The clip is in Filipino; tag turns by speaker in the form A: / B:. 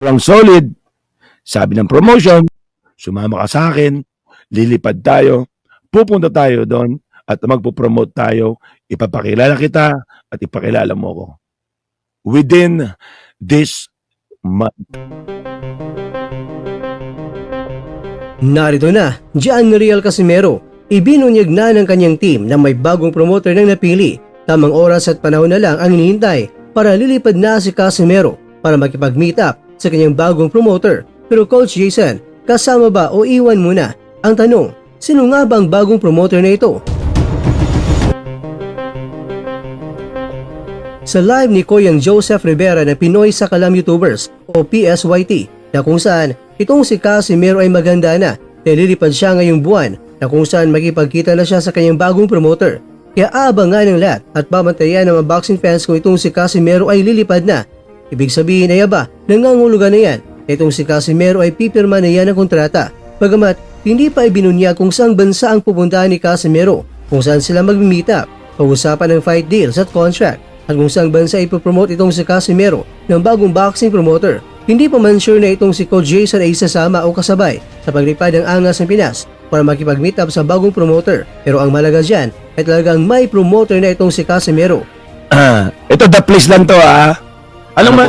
A: Ang solid, sabi ng promotion, sumama ka sa akin, lilipad tayo, pupunta tayo doon at magpo-promote tayo, ipapakilala kita at ipakilala mo ko. Within this month.
B: Narito na, Gianriel Casimero. Ibinunyag na ng kanyang team na may bagong promoter ng napili. Tamang oras at panahon na lang ang hinihintay para lilipad na si Casimero para makipag-meet up sa kanyang bagong promoter. Pero Coach Jason, kasama ba o iwan muna? Ang tanong, sino nga ba ang bagong promoter na ito? Sa live ni Koyang Joseph Rivera na Pinoy Sakalam YouTubers o PSYT na kung saan itong si Casimero ay maganda na lilipad siya ngayong buwan na kung saan makipagkita na siya sa kanyang bagong promoter. Kaya abangan ng lahat at babantayan ng mga boxing fans kung itong si Casimero ay lilipad na. Ibig sabihin ay aba, nangangulugan na yan na itong si Casimero ay pipirma na yan ng kontrata. Bagamat hindi pa ibinunyag kung saang bansa ang pupuntahan ni Casimero, kung saan sila mag-meet up, pag-usapan ng fight deals at contract, at kung saang bansa ipopromote itong si Casimero ng bagong boxing promoter. Hindi pa man sure na itong si Coach Jason ay isasama o kasabay sa paglipad ng angas ng Pinas para makipag-meet up sa bagong promoter. Pero ang malaga dyan ay talagang may promoter na itong si Casimero.
A: Ito the place lang to. Alam mo,